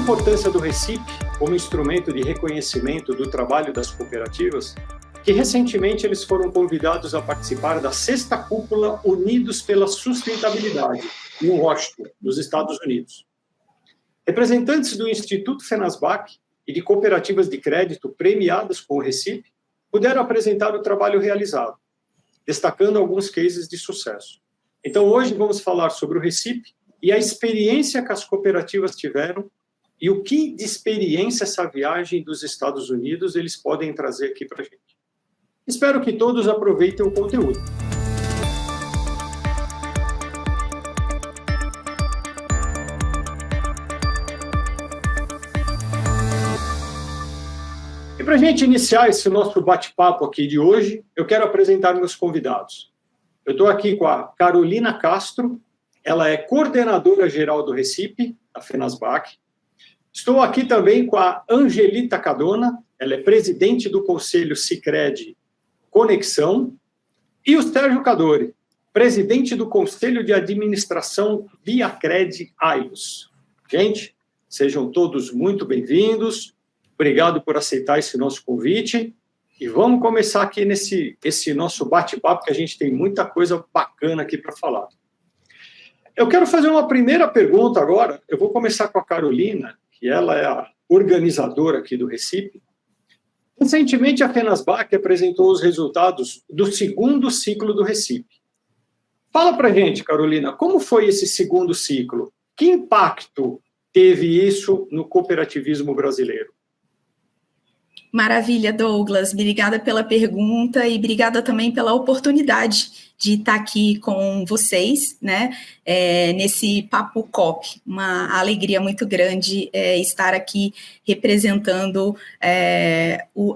importância do Recipe como instrumento de reconhecimento do trabalho das cooperativas, que recentemente eles foram convidados a participar da 6ª Cúpula Unidos pela Sustentabilidade, em Washington, nos Estados Unidos. Representantes do Instituto Fenasbac e de cooperativas de crédito premiadas com o Recipe puderam apresentar o trabalho realizado, destacando alguns cases de sucesso. Então, hoje vamos falar sobre o Recipe e a experiência que as cooperativas tiveram e o que de experiência essa viagem dos Estados Unidos eles podem trazer aqui para a gente. Espero que todos aproveitem o conteúdo. E para a gente iniciar esse nosso bate-papo aqui de hoje, eu quero apresentar meus convidados. Eu estou aqui com a Carolina Castro, ela é coordenadora geral do Recipe, da Fenasbac. Estou aqui também com a Angelita Cadona, ela é presidente do Conselho Sicredi Conexão, e o Sérgio Cadori, presidente do Conselho de Administração Viacred Ailos. Gente, sejam todos muito bem-vindos, obrigado por aceitar esse nosso convite, e vamos começar aqui esse nosso bate-papo, que a gente tem muita coisa bacana aqui para falar. Eu quero fazer uma primeira pergunta agora, eu vou começar com a Carolina, que ela é a organizadora aqui do Recipe. Recentemente, a Fenasbac apresentou os resultados do 2º ciclo do Recipe. Fala para a gente, Carolina, como foi esse 2º ciclo? Que impacto teve isso no cooperativismo brasileiro? Maravilha, Douglas. Obrigada pela pergunta e obrigada também pela oportunidade de estar aqui com vocês, né, nesse Papo COP. Uma alegria muito grande estar aqui representando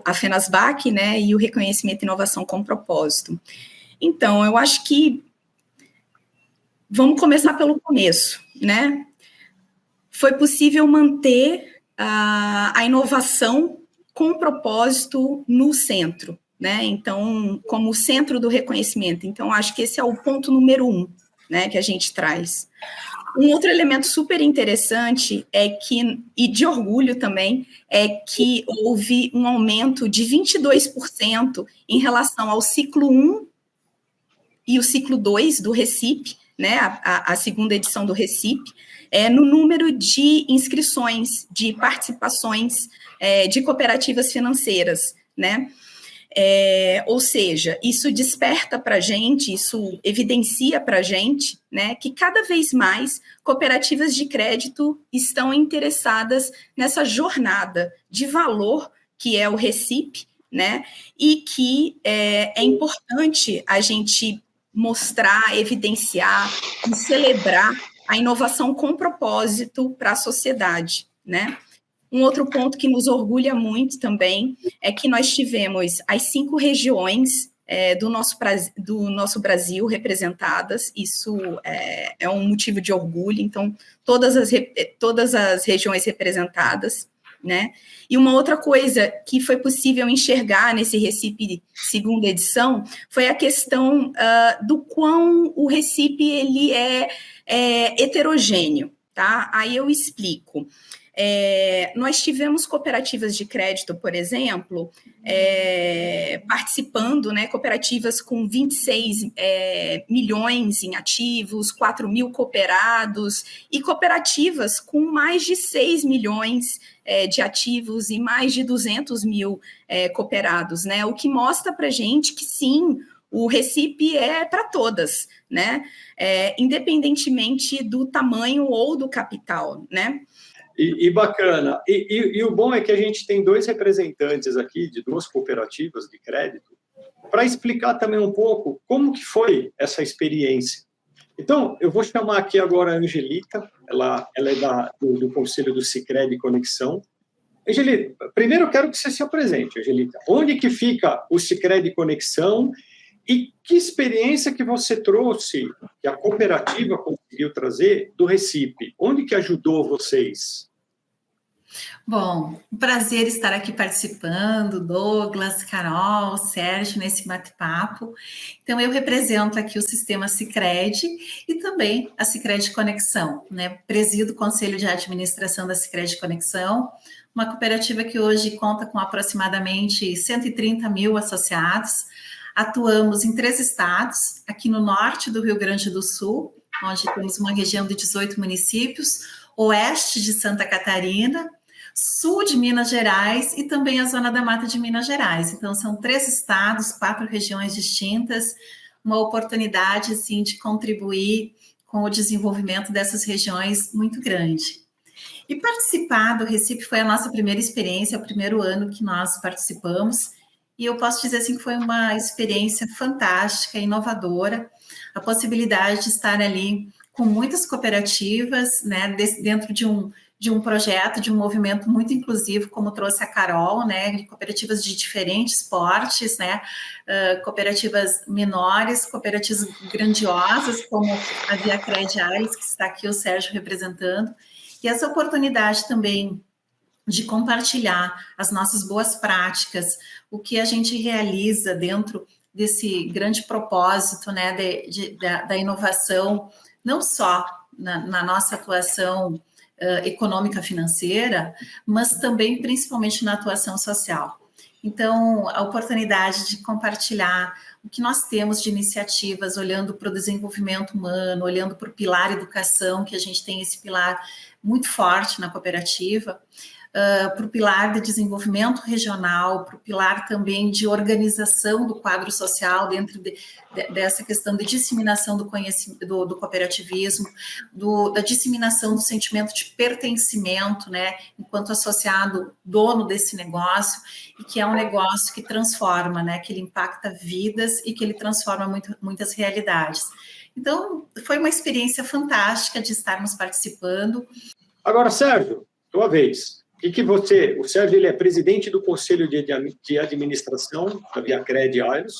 a Fenasbac, né, e o reconhecimento e inovação com propósito. Então, eu acho que vamos começar pelo começo, né? Foi possível manter a inovação com propósito no centro, né? Então, como centro do reconhecimento. Então, acho que esse é o ponto número 1, né, que a gente traz. Um outro elemento super interessante e de orgulho também, é que houve um aumento de 22% em relação ao ciclo 1 e o ciclo 2 do Recipe, né, a 2ª edição do Recipe, no número de inscrições, de participações de cooperativas financeiras, né? Ou seja, isso desperta para a gente, isso evidencia para a gente, né, que cada vez mais cooperativas de crédito estão interessadas nessa jornada de valor que é o Recipe, né, e que é importante a gente mostrar, evidenciar e celebrar a inovação com propósito para a sociedade, né? Um outro ponto que nos orgulha muito também é que nós tivemos as 5 regiões do nosso Brasil representadas. Isso é um motivo de orgulho. Então, todas as regiões representadas, né? E uma outra coisa que foi possível enxergar nesse Recipe 2ª edição foi a questão do quão o Recipe ele é heterogêneo, tá? Aí eu explico. Nós tivemos cooperativas de crédito, por exemplo, participando, né, cooperativas com 26 milhões em ativos, 4.000 cooperados, e cooperativas com mais de 6 milhões de ativos e mais de 200 mil cooperados, né? O que mostra para a gente que sim, o Recipe é para todas, né? Independentemente do tamanho ou do capital, né? E bacana. E o bom é que a gente tem 2 representantes aqui de 2 cooperativas de crédito para explicar também um pouco como que foi essa experiência. Então, eu vou chamar aqui agora a Angelita, ela é do Conselho do Sicredi Conexão. Angelita, primeiro eu quero que você se apresente, Angelita. Onde que fica o Sicredi Conexão e que experiência que você trouxe, que a cooperativa conseguiu trazer do Recipe? Onde que ajudou vocês? Bom, um prazer estar aqui participando, Douglas, Carol, Sérgio, nesse bate-papo. Então, eu represento aqui o sistema Sicredi e também a Sicredi Conexão, né? Presido o Conselho de Administração da Sicredi Conexão, uma cooperativa que hoje conta com aproximadamente 130 mil associados. Atuamos em 3 estados, aqui no norte do Rio Grande do Sul, onde temos uma região de 18 municípios, oeste de Santa Catarina, sul de Minas Gerais e também a Zona da Mata de Minas Gerais. Então, são 3 estados, 4 regiões distintas, uma oportunidade, assim, de contribuir com o desenvolvimento dessas regiões muito grande. E participar do Recipe foi a nossa primeira experiência, o primeiro ano que nós participamos, e eu posso dizer assim que foi uma experiência fantástica, inovadora, a possibilidade de estar ali com muitas cooperativas, né, dentro de um projeto, de um movimento muito inclusivo, como trouxe a Carol, né, de cooperativas de diferentes portes, né, cooperativas menores, cooperativas grandiosas, como a Via Cred Ailes, que está aqui o Sérgio representando, e essa oportunidade também de compartilhar as nossas boas práticas, o que a gente realiza dentro desse grande propósito, né, da inovação, não só na nossa atuação econômica financeira, mas também, principalmente, na atuação social. Então, a oportunidade de compartilhar o que nós temos de iniciativas, olhando para o desenvolvimento humano, olhando para o pilar educação, que a gente tem esse pilar muito forte na cooperativa, para o pilar de desenvolvimento regional, para o pilar também de organização do quadro social dentro dessa questão de disseminação do conhecimento, do cooperativismo, da disseminação do sentimento de pertencimento, né, enquanto associado, dono desse negócio, e que é um negócio que transforma, né, que ele impacta vidas e que ele transforma muitas realidades. Então, foi uma experiência fantástica de estarmos participando. Agora, Sérgio, tua vez. O Sérgio, ele é presidente do Conselho de Administração da Via Cred Ailes.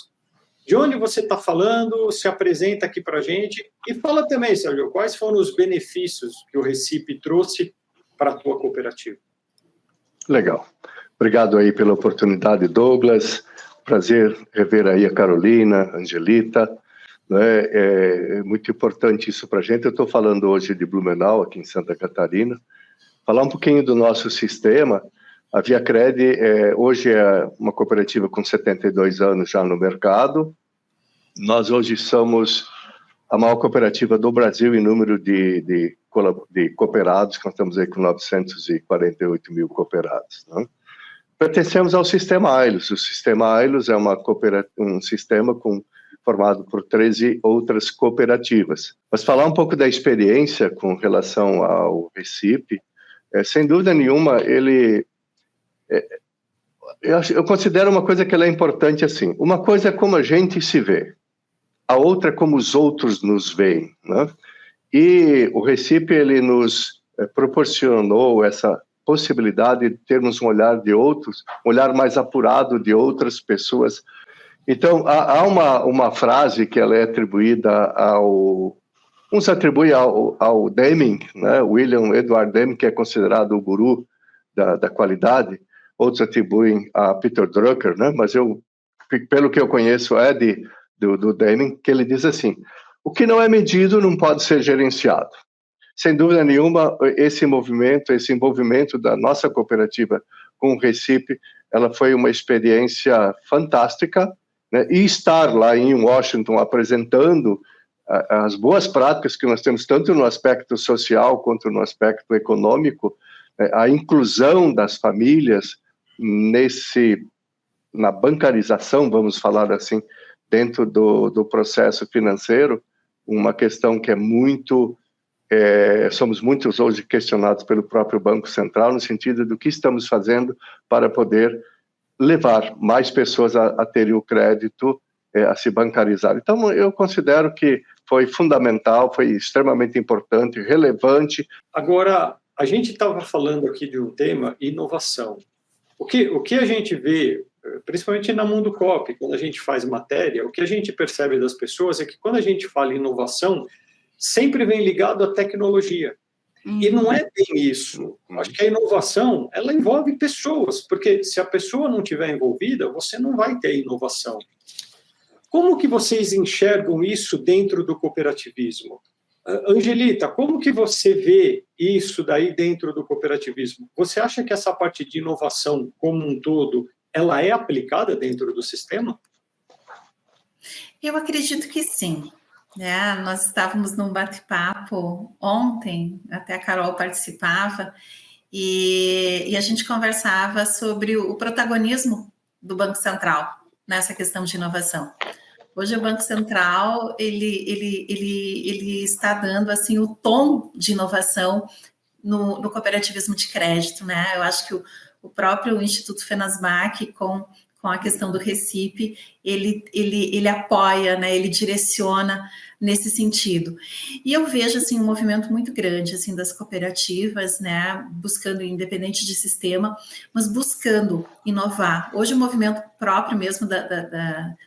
De onde você está falando? Se apresenta aqui para a gente. E fala também, Sérgio, quais foram os benefícios que o Recipe trouxe para a tua cooperativa? Legal. Obrigado aí pela oportunidade, Douglas. Prazer rever aí a Carolina, a Angelita. É muito importante isso para a gente. Eu estou falando hoje de Blumenau, aqui em Santa Catarina. Falar um pouquinho do nosso sistema. A Via Cred hoje é uma cooperativa com 72 anos já no mercado. Nós hoje somos a maior cooperativa do Brasil em número de cooperados, nós estamos aí com 948 mil cooperados. Né? Pertencemos ao Sistema Ailos. O Sistema Ailos é um sistema formado por 13 outras cooperativas. Mas falar um pouco da experiência com relação ao Recipe, sem dúvida nenhuma, eu considero uma coisa que ela é importante assim. Uma coisa é como a gente se vê, a outra é como os outros nos veem, né? E o Recipe, ele nos proporcionou essa possibilidade de termos um olhar de outros, um olhar mais apurado de outras pessoas. Então, há uma frase que ela é atribuída uns atribuem ao Deming, né? William Edward Deming, que é considerado o guru da qualidade, outros atribuem a Peter Drucker, né? Mas pelo que eu conheço, do Deming, que ele diz assim: o que não é medido não pode ser gerenciado. Sem dúvida nenhuma, esse envolvimento da nossa cooperativa com o Recipe, ela foi uma experiência fantástica, né? E estar lá em Washington apresentando as boas práticas que nós temos, tanto no aspecto social quanto no aspecto econômico, a inclusão das famílias na bancarização, vamos falar assim, dentro do processo financeiro, uma questão que é somos muitos hoje questionados pelo próprio Banco Central, no sentido do que estamos fazendo para poder levar mais pessoas a terem o crédito, a se bancarizar. Então, eu considero que foi fundamental, foi extremamente importante, relevante. Agora, a gente estava falando aqui de um tema, inovação. O que a gente vê, principalmente na Mundo Coop, quando a gente faz matéria, o que a gente percebe das pessoas é que quando a gente fala em inovação, sempre vem ligado à tecnologia. E não é bem isso. Acho que a inovação, ela envolve pessoas, porque se a pessoa não estiver envolvida, você não vai ter inovação. Como que vocês enxergam isso dentro do cooperativismo? Angelita, como que você vê isso daí dentro do cooperativismo? Você acha que essa parte de inovação como um todo, ela é aplicada dentro do sistema? Eu acredito que sim. Nós estávamos num bate-papo ontem, até a Carol participava, e a gente conversava sobre o protagonismo do Banco Central nessa questão de inovação. Hoje o Banco Central ele está dando assim o tom de inovação no cooperativismo de crédito, né? Eu acho que o próprio Instituto Fenasbac com a questão do Recipe, ele apoia, né? Ele direciona nesse sentido. E eu vejo assim um movimento muito grande assim das cooperativas, né? Buscando independente de sistema, mas buscando inovar. Hoje o movimento próprio mesmo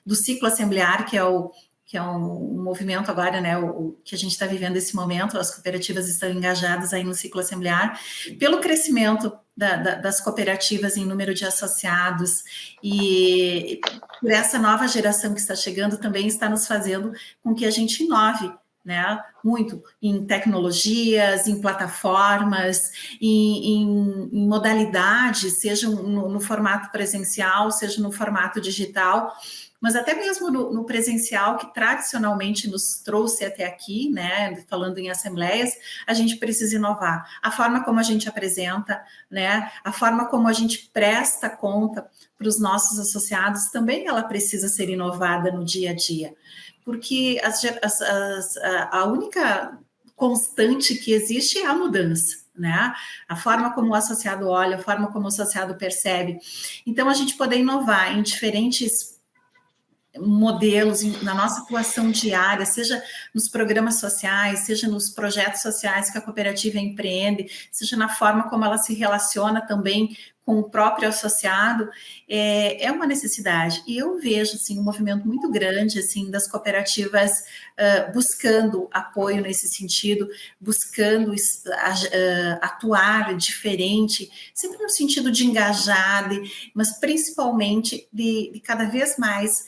do ciclo assemblear, que é um movimento agora, né, o que a gente está vivendo nesse momento, as cooperativas estão engajadas aí no ciclo assemblear, pelo crescimento das cooperativas em número de associados e por essa nova geração que está chegando também está nos fazendo com que a gente inove, né, muito em tecnologias, em plataformas, em modalidades, seja no formato presencial, seja no formato digital, mas até mesmo no presencial, que tradicionalmente nos trouxe até aqui, né, falando em assembleias, a gente precisa inovar. A forma como a gente apresenta, né, a forma como a gente presta conta para os nossos associados, também ela precisa ser inovada no dia a dia, porque a única constante que existe é a mudança, né? A forma como o associado olha, a forma como o associado percebe. Então, a gente poder inovar em diferentes modelos na nossa atuação diária, seja nos programas sociais, seja nos projetos sociais que a cooperativa empreende, seja na forma como ela se relaciona também com o próprio associado, é uma necessidade. E eu vejo assim, um movimento muito grande assim, das cooperativas buscando apoio nesse sentido, buscando atuar diferente, sempre no sentido de engajar, mas principalmente de cada vez mais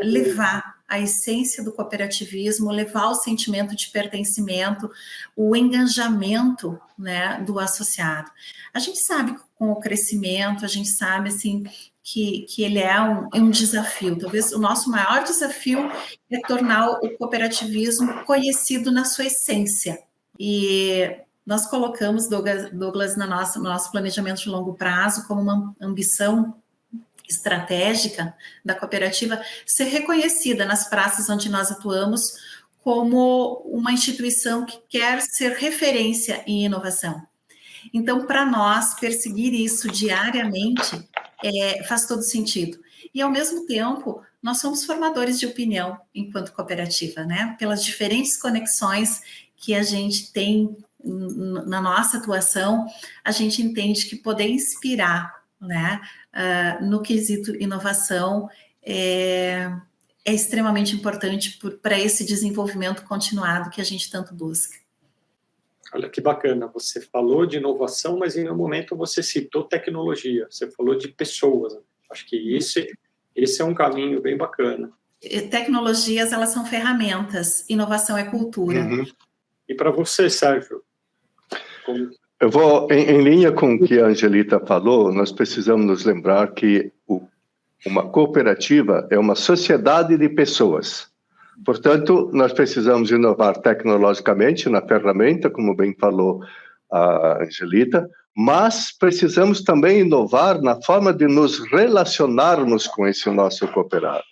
levar a essência do cooperativismo, levar o sentimento de pertencimento, o engajamento, né, do associado. A gente sabe que com o crescimento, a gente sabe assim, que ele é um desafio. Talvez o nosso maior desafio é tornar o cooperativismo conhecido na sua essência. E nós colocamos, Douglas, no nosso planejamento de longo prazo como uma ambição estratégica da cooperativa ser reconhecida nas praças onde nós atuamos como uma instituição que quer ser referência em inovação. Então, para nós, perseguir isso diariamente faz todo sentido. E, ao mesmo tempo, nós somos formadores de opinião enquanto cooperativa, né? Pelas diferentes conexões que a gente tem na nossa atuação, a gente entende que poder inspirar, né, no quesito inovação é extremamente importante para esse desenvolvimento continuado que a gente tanto busca. Olha que bacana, você falou de inovação, mas em um momento você citou tecnologia, você falou de pessoas. Acho que esse é um caminho bem bacana. Tecnologias, elas são ferramentas, inovação é cultura. Uhum. E para você, Sérgio? Eu vou, em linha com o que a Angelita falou, nós precisamos nos lembrar que uma cooperativa é uma sociedade de pessoas. Portanto, nós precisamos inovar tecnologicamente na ferramenta, como bem falou a Angelita, mas precisamos também inovar na forma de nos relacionarmos com esse nosso cooperado.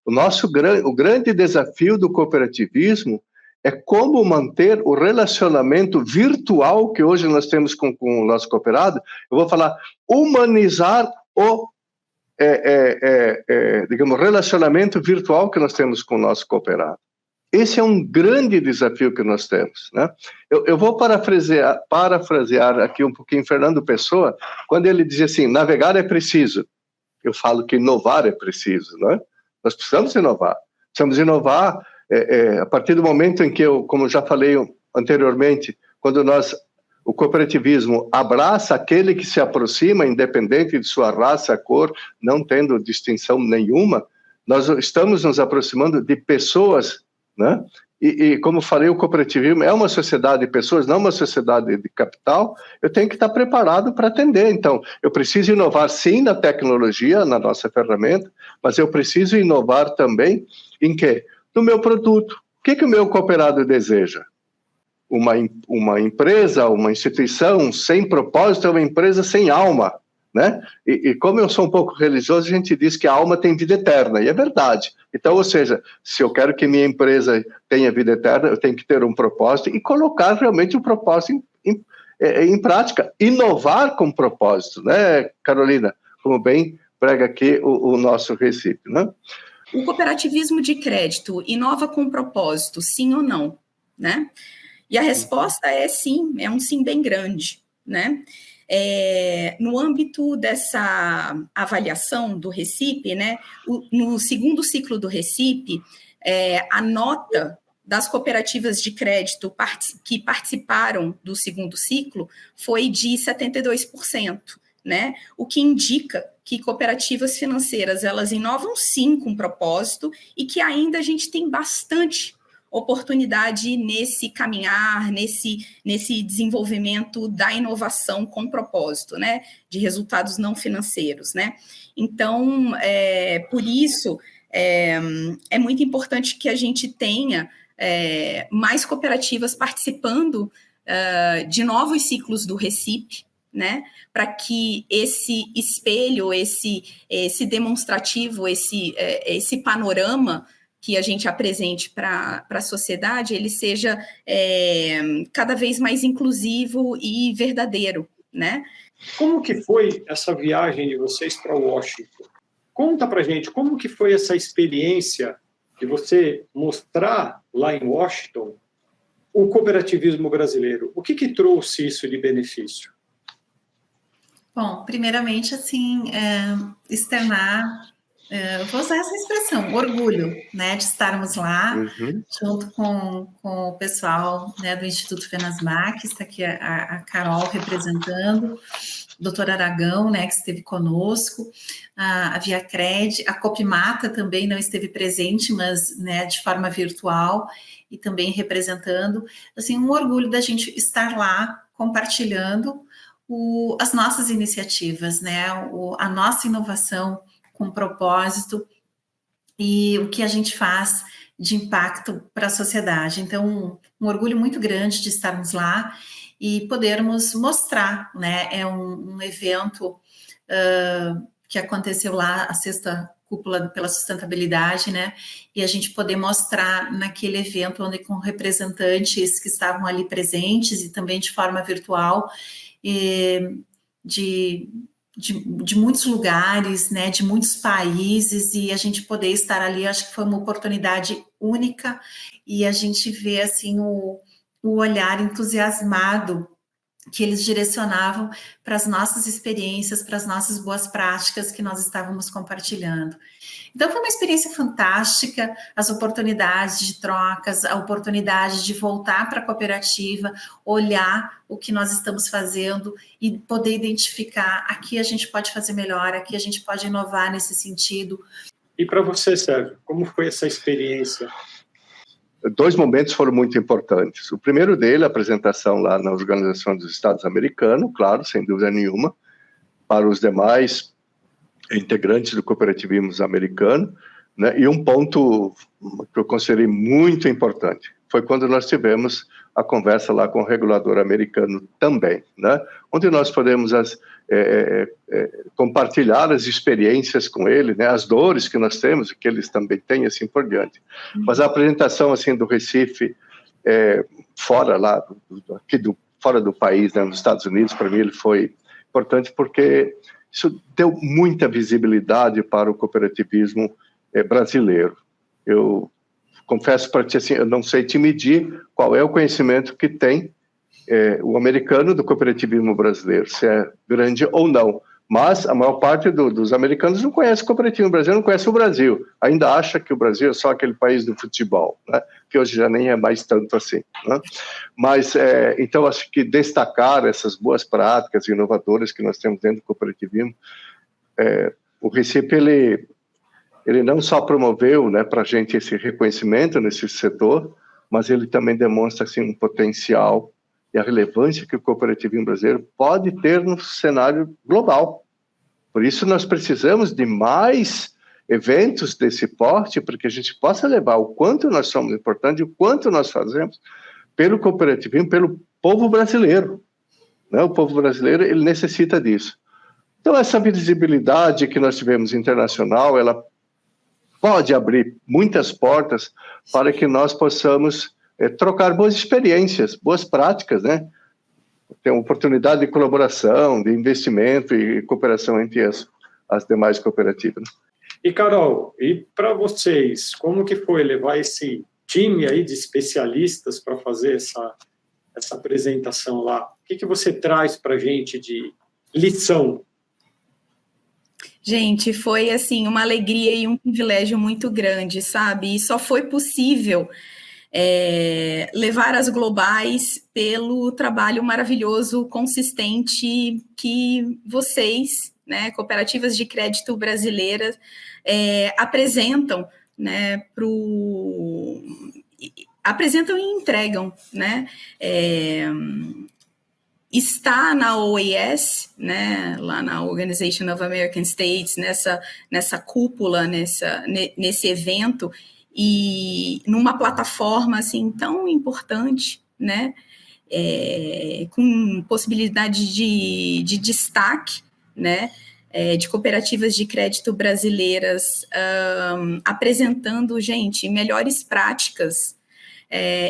O grande desafio do cooperativismo é como manter o relacionamento virtual que hoje nós temos com o nosso cooperado. Eu vou falar, humanizar o digamos, relacionamento virtual que nós temos com o nosso cooperado. Esse é um grande desafio que nós temos, né? Eu vou parafrasear aqui um pouquinho Fernando Pessoa, quando ele diz assim, navegar é preciso. Eu falo que inovar é preciso, né? Nós precisamos inovar. Precisamos inovar a partir do momento em que como já falei anteriormente, quando o cooperativismo abraça aquele que se aproxima, independente de sua raça, cor, não tendo distinção nenhuma, nós estamos nos aproximando de pessoas, né? E como falei, o cooperativismo é uma sociedade de pessoas, não uma sociedade de capital. Eu tenho que estar preparado para atender. Então, eu preciso inovar, sim, na tecnologia, na nossa ferramenta, mas eu preciso inovar também em quê? No meu produto. O que o meu cooperado deseja? Uma empresa, uma instituição sem propósito é uma empresa sem alma, né? E como eu sou um pouco religioso, a gente diz que a alma tem vida eterna, e é verdade. Então, ou seja, se eu quero que minha empresa tenha vida eterna, eu tenho que ter um propósito e colocar realmente o propósito em prática, inovar com propósito, né, Carolina? Como bem prega aqui o nosso Recife, né? O cooperativismo de crédito inova com propósito, sim ou não, né? E a resposta é sim, é um sim bem grande, né? No âmbito dessa avaliação do Recipe, né, no segundo ciclo do Recipe, a nota das cooperativas de crédito que participaram do segundo ciclo foi de 72%, né, o que indica que cooperativas financeiras, elas inovam sim com propósito e que ainda a gente tem bastante oportunidade nesse caminhar, nesse desenvolvimento da inovação com propósito, né, de resultados não financeiros, né. Então, por isso, é muito importante que a gente tenha mais cooperativas participando de novos ciclos do Recipe, né, para que esse espelho, esse demonstrativo, esse panorama que a gente apresente para a sociedade, ele seja cada vez mais inclusivo e verdadeiro, né? Como que foi essa viagem de vocês para Washington? Conta para gente como que foi essa experiência de você mostrar lá em Washington o cooperativismo brasileiro. O que trouxe isso de benefício? Bom, primeiramente, assim, externar, vou usar essa expressão, orgulho, né, de estarmos lá, junto com o pessoal, né, do Instituto Fenasmac, que está aqui a Carol representando, o doutor Aragão, né, que esteve conosco, a Viacred, a Copimata também não esteve presente, mas, né, de forma virtual, e também representando, assim, um orgulho da gente estar lá, compartilhando as nossas iniciativas, né, a nossa inovação com propósito e o que a gente faz de impacto para a sociedade. Então, um orgulho muito grande de estarmos lá e podermos mostrar, né, é um evento que aconteceu lá, a sexta cúpula pela sustentabilidade, né, e a gente poder mostrar naquele evento, onde com representantes que estavam ali presentes e também de forma virtual, de muitos lugares, né, de muitos países, e a gente poder estar ali, acho que foi uma oportunidade única, e a gente vê, assim, o olhar entusiasmado que eles direcionavam para as nossas experiências, para as nossas boas práticas que nós estávamos compartilhando. Então, foi uma experiência fantástica, as oportunidades de trocas, a oportunidade de voltar para a cooperativa, olhar o que nós estamos fazendo e poder identificar, aqui a gente pode fazer melhor, aqui a gente pode inovar nesse sentido. E para você, Sérgio, como foi essa experiência? 2 momentos foram muito importantes. O primeiro dele, a apresentação lá na Organização dos Estados Americanos, claro, sem dúvida nenhuma, para os demais integrantes do cooperativismo americano, né? E um ponto que eu considerei muito importante foi quando nós tivemos a conversa lá com o regulador americano também, né? Onde nós podemos compartilhar as experiências com ele, né? As dores que nós temos, que eles também têm, assim por diante. Mas a apresentação assim do Recife, fora lá, fora do país, né? Nos Estados Unidos, para mim ele foi importante porque isso deu muita visibilidade para o cooperativismo brasileiro. Eu confesso para ti, assim, eu não sei te medir qual é o conhecimento que tem o americano do cooperativismo brasileiro, se é grande ou não, Mas a maior parte dos americanos não conhece cooperativismo. O Brasil não conhece o Brasil. Ainda acha que o Brasil é só aquele país do futebol, né? Que hoje já nem é mais tanto assim, né? Mas, então, acho que destacar essas boas práticas inovadoras que nós temos dentro do cooperativismo, o Recife, ele não só promoveu, né, para a gente esse reconhecimento nesse setor, mas ele também demonstra assim, um potencial e a relevância que o cooperativismo brasileiro pode ter no cenário global. Por isso, nós precisamos de mais eventos desse porte para que a gente possa levar o quanto nós somos importantes, o quanto nós fazemos pelo cooperativismo, pelo povo brasileiro, né? O povo brasileiro, ele necessita disso. Então, essa visibilidade que nós tivemos internacional, ela pode abrir muitas portas para que nós possamos trocar boas experiências, boas práticas, né? Ter uma oportunidade de colaboração, de investimento e cooperação entre as demais cooperativas. E, Carol, e para vocês, como que foi levar esse time aí de especialistas para fazer essa apresentação lá? O que você traz para a gente de lição? Gente, foi assim uma alegria e um privilégio muito grande, sabe? E só foi possível levar as globais pelo trabalho maravilhoso, consistente que vocês, né, cooperativas de crédito brasileiras, apresentam, né, apresentam e entregam, né? Está na OAS, né, lá na Organization of American States, nessa cúpula, nesse evento, e numa plataforma assim tão importante, né, com possibilidade de destaque, né, de cooperativas de crédito brasileiras, apresentando, gente, melhores práticas,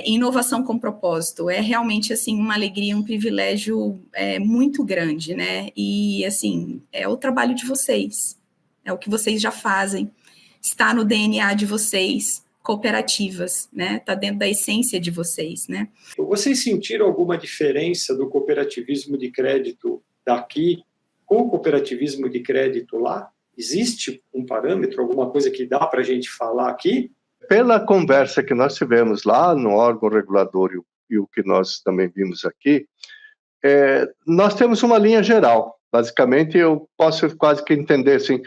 inovação com propósito. É realmente assim uma alegria, um privilégio muito grande, né? E assim, é o trabalho de vocês, é o que vocês já fazem, está no DNA de vocês, cooperativas, né? Está dentro da essência de vocês, né? Vocês sentiram alguma diferença do cooperativismo de crédito daqui com o cooperativismo de crédito lá? Existe um parâmetro, alguma coisa que dá para a gente falar aqui? Pela conversa que nós tivemos lá no órgão regulador e o que nós também vimos aqui, nós temos uma linha geral. Basicamente, eu posso quase que entender assim,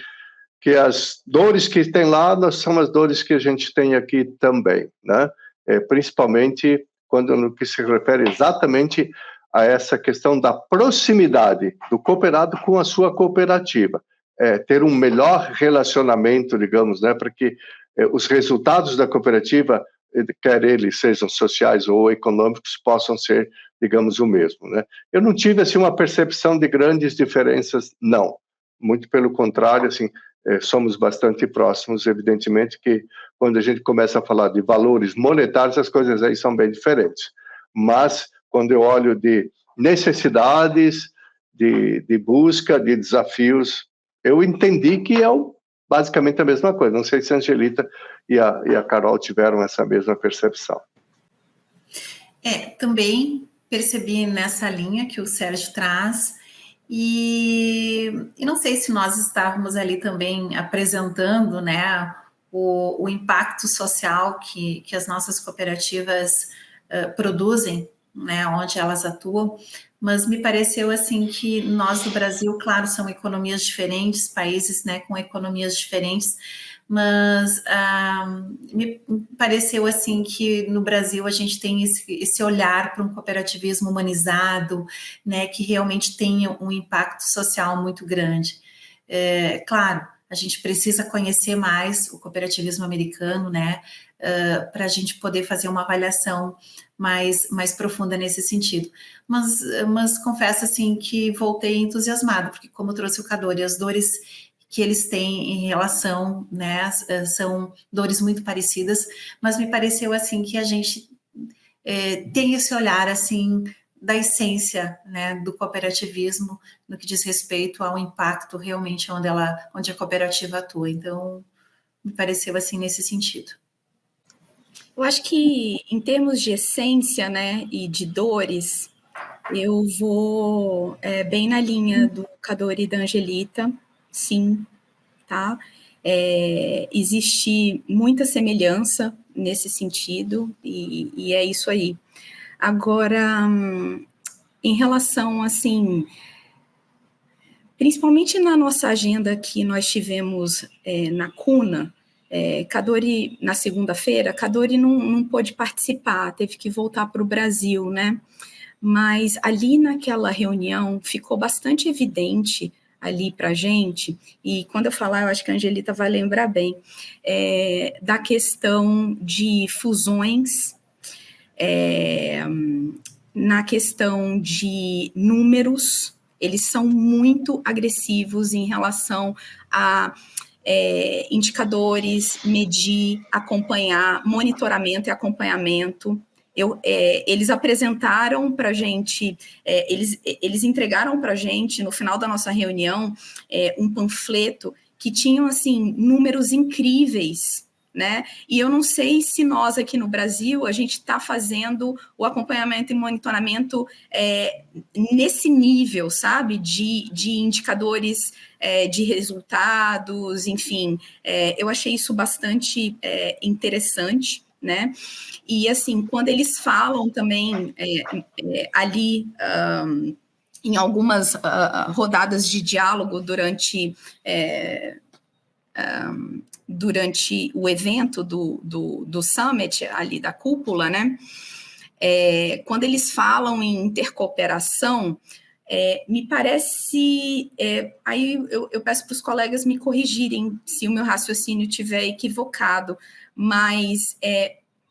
que as dores que tem lá são as dores que a gente tem aqui também, né? Principalmente no que se refere exatamente a essa questão da proximidade do cooperado com a sua cooperativa. Ter um melhor relacionamento, digamos, né, para que os resultados da cooperativa, quer eles sejam sociais ou econômicos, possam ser, digamos, o mesmo, né? Eu não tive assim uma percepção de grandes diferenças, não. Muito pelo contrário, assim, somos bastante próximos, evidentemente que quando a gente começa a falar de valores monetários, as coisas aí são bem diferentes. Mas quando eu olho de necessidades, de busca, de desafios, eu entendi que basicamente a mesma coisa. Não sei se a Angelita e a Carol tiveram essa mesma percepção. Também percebi nessa linha que o Sérgio traz, e não sei se nós estávamos ali também apresentando, né, o impacto social que as nossas cooperativas produzem, né, onde elas atuam, mas me pareceu assim que nós do Brasil, claro, são economias diferentes, países, né, com economias diferentes, mas me pareceu assim que no Brasil a gente tem esse olhar para um cooperativismo humanizado, né, que realmente tenha um impacto social muito grande. Claro, a gente precisa conhecer mais o cooperativismo americano, né, para a gente poder fazer uma avaliação mais profunda nesse sentido. Mas confesso assim que voltei entusiasmada, porque como trouxe o Cador e as dores que eles têm em relação, né, são dores muito parecidas, mas me pareceu assim que a gente tem esse olhar assim da essência, né, do cooperativismo no que diz respeito ao impacto realmente onde a cooperativa atua. Então, me pareceu assim nesse sentido. Eu acho que em termos de essência, né, e de dores, Eu vou bem na linha do Cadore e da Angelita, sim, tá? Existe muita semelhança nesse sentido, e é isso aí. Agora, em relação, assim, principalmente na nossa agenda que nós tivemos na CUNA, Cadore, na segunda-feira, Cadore não pôde participar, teve que voltar para o Brasil, né? Mas ali naquela reunião ficou bastante evidente ali para a gente, e quando eu falar, eu acho que a Angelita vai lembrar bem, da questão de fusões, na questão de números, eles são muito agressivos em relação a indicadores, medir, acompanhar, monitoramento e acompanhamento. Eles apresentaram para a gente, eles entregaram para a gente, no final da nossa reunião, um panfleto que tinham, assim, números incríveis, né? E eu não sei se nós aqui no Brasil, a gente está fazendo o acompanhamento e monitoramento nesse nível, sabe? De indicadores de resultados, enfim. Eu achei isso bastante interessante, né? E, assim, quando eles falam também ali em algumas rodadas de diálogo durante o evento do Summit, ali da cúpula, né? Quando eles falam em intercooperação, me parece... aí eu peço para os colegas me corrigirem se o meu raciocínio estiver equivocado, mas...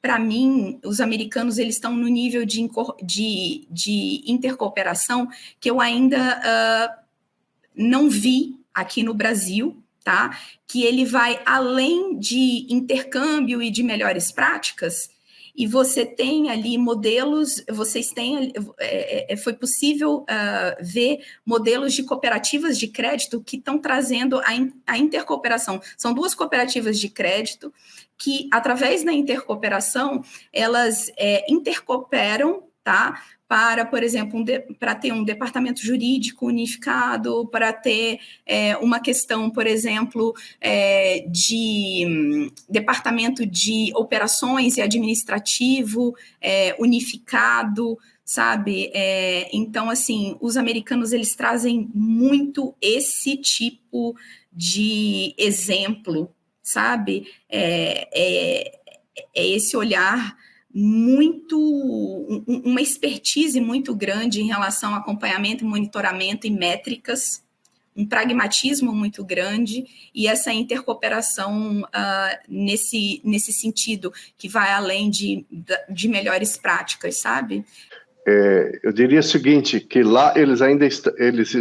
para mim, os americanos eles estão no nível de intercooperação que eu ainda não vi aqui no Brasil, tá? Que ele vai além de intercâmbio e de melhores práticas, e você tem ali modelos, vocês têm, foi possível ver modelos de cooperativas de crédito que estão trazendo a intercooperação. São duas cooperativas de crédito que, através da intercooperação, elas intercooperam, tá? Para, por exemplo, para ter um departamento jurídico unificado, para ter uma questão, por exemplo, de departamento de operações e administrativo unificado, sabe? Então, assim, os americanos, eles trazem muito esse tipo de exemplo, sabe? Esse olhar muito, uma expertise muito grande em relação ao acompanhamento, monitoramento e métricas, um pragmatismo muito grande, e essa intercooperação nesse sentido, que vai além de melhores práticas, sabe? Eu diria o seguinte, que lá eles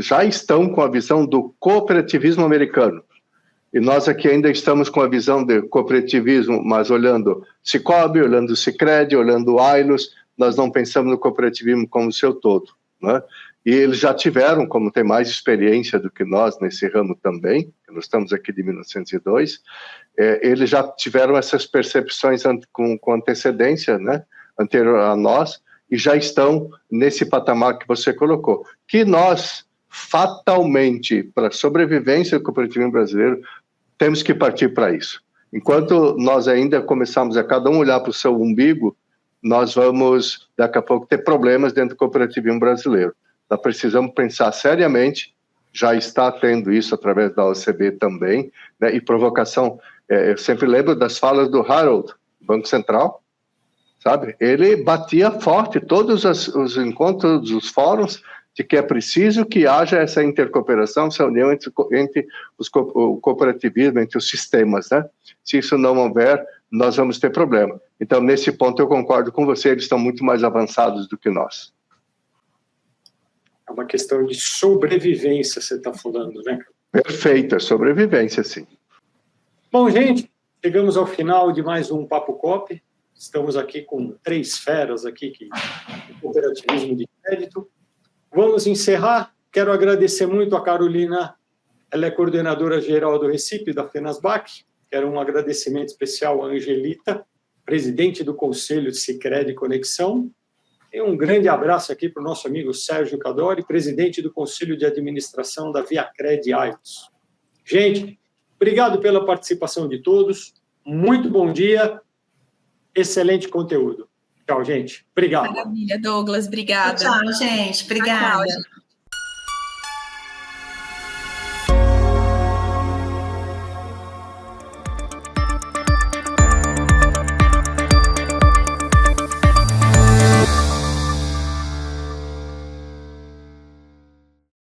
já estão com a visão do cooperativismo americano. E nós aqui ainda estamos com a visão de cooperativismo, mas olhando Sicoob, olhando Sicredi, olhando Ailos, nós não pensamos no cooperativismo como seu todo, né? E eles já tiveram, como tem mais experiência do que nós nesse ramo também, nós estamos aqui de 1902, eles já tiveram essas percepções com antecedência, né, anterior a nós, e já estão nesse patamar que você colocou, que nós, fatalmente, para a sobrevivência do cooperativismo brasileiro, temos que partir para isso. Enquanto nós ainda começamos a cada um olhar para o seu umbigo, nós vamos, daqui a pouco, ter problemas dentro do cooperativismo brasileiro. Nós precisamos pensar seriamente, já está tendo isso através da OCB também, né, e provocação. Eu sempre lembro das falas do Harold, Banco Central, sabe? Ele batia forte todos os encontros, os fóruns, de que é preciso que haja essa intercooperação, essa união entre o cooperativismo, entre os sistemas, né? Se isso não houver, nós vamos ter problema. Então, nesse ponto, eu concordo com você, eles estão muito mais avançados do que nós. É uma questão de sobrevivência, você está falando, né? Perfeito, é sobrevivência, sim. Bom, gente, chegamos ao final de mais um Papo Coop. Estamos aqui com 3 feras aqui, cooperativismo de crédito. Vamos encerrar. Quero agradecer muito a Carolina, ela é coordenadora geral do Recipe, da FENASBAC. Quero um agradecimento especial à Angelita, presidente do Conselho de Sicredi Conexão. E um grande abraço aqui para o nosso amigo Sérgio Cadori, presidente do Conselho de Administração da ViaCred IELTS. Gente, obrigado pela participação de todos. Muito bom dia. Excelente conteúdo. Tchau, gente. Obrigado. Maravilha, Douglas. Obrigada. Tchau, gente. Obrigada. Tchau, gente.